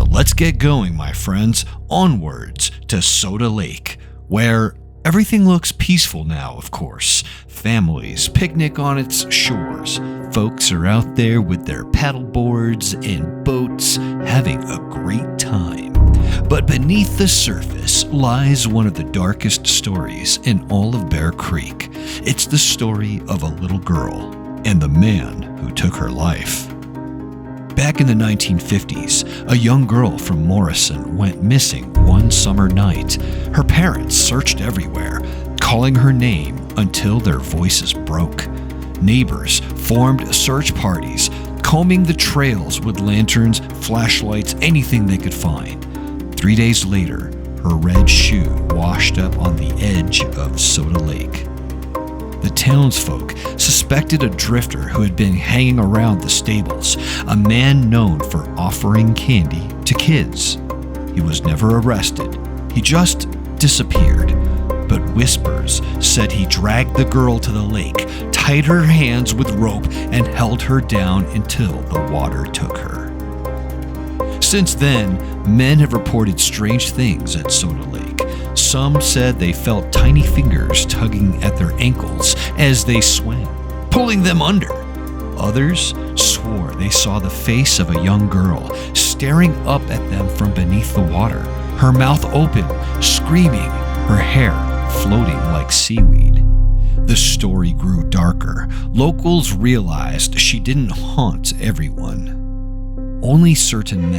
So let's get going, my friends, onwards to Soda Lake, where everything looks peaceful now, of course. Families picnic on its shores. Folks are out there with their paddle boards and boats, having a great time. But beneath the surface lies one of the darkest stories in all of Bear Creek. It's the story of a little girl and the man who took her life. Back in the 1950s, a young girl from Morrison went missing one summer night. Her parents searched everywhere, calling her name until their voices broke. Neighbors formed search parties, combing the trails with lanterns, flashlights, anything they could find. 3 days later, her red shoe washed up on the edge of Soda Lake. The townsfolk suspected a drifter who had been hanging around the stables, a man known for offering candy to kids. He was never arrested. He just disappeared. But whispers said he dragged the girl to the lake, tied her hands with rope, and held her down until the water took her. Since then, men have reported strange things at Soda Lake. Some said they felt tiny fingers tugging at their ankles as they swam, pulling them under. Others swore they saw the face of a young girl staring up at them from beneath the water, her mouth open, screaming, her hair floating like seaweed. The story grew darker. Locals realized she didn't haunt everyone. Only certain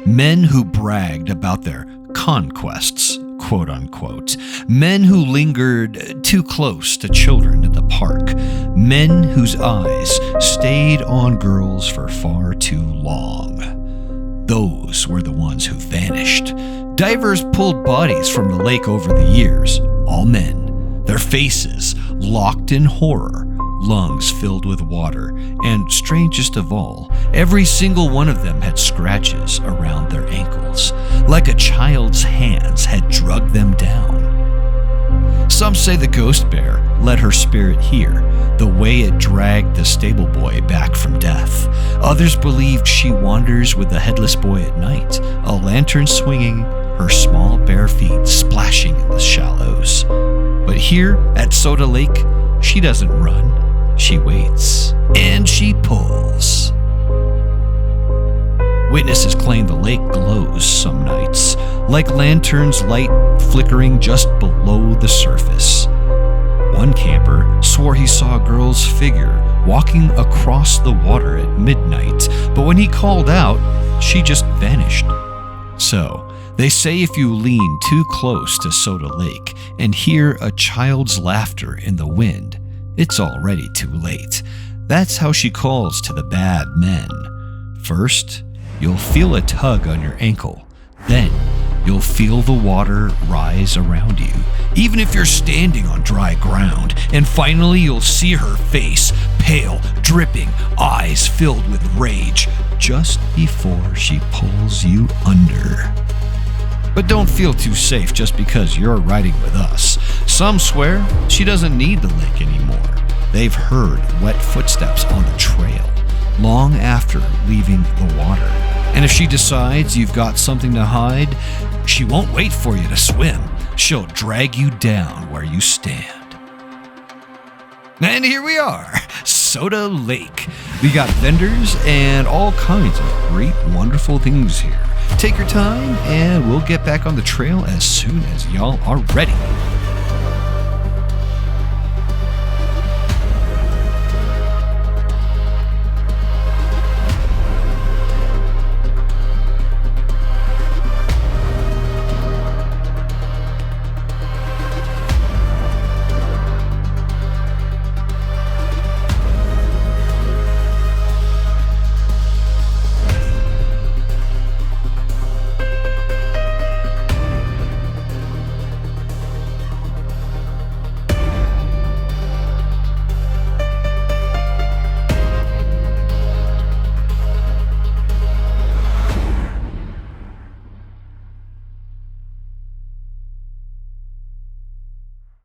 men who bragged about their conquests, quote unquote, men who lingered too close to children at the park, men whose eyes stayed on girls for far too long. Those were the ones who vanished. Divers pulled bodies from the lake over the years, all men, their faces locked in horror, lungs filled with water, and strangest of all, every single one of them had scratches around their ankles, like a child's hands had drugged them down. Some say the ghost bear let her spirit hear the way it dragged the stable boy back from death. Others believed she wanders with the headless boy at night, a lantern swinging, her small bare feet splashing in the shallows. But here at Soda Lake, she doesn't run. She waits, and she pulls. Witnesses claim the lake glows some nights, like lanterns' light flickering just below the surface. One camper swore he saw a girl's figure walking across the water at midnight, but when he called out, she just vanished. So, they say if you lean too close to Soda Lake and hear a child's laughter in the wind, it's already too late. That's how she calls to the bad men. First, you'll feel a tug on your ankle. Then, you'll feel the water rise around you, even if you're standing on dry ground. And finally, you'll see her face, pale, dripping, eyes filled with rage, just before she pulls you under. But don't feel too safe just because you're riding with us. Some swear she doesn't need the lake anymore. They've heard wet footsteps on the trail long after leaving the water. And if she decides you've got something to hide, she won't wait for you to swim. She'll drag you down where you stand. And here we are, Soda Lake. We got vendors and all kinds of great, wonderful things here. Take your time, and we'll get back on the trail as soon as y'all are ready.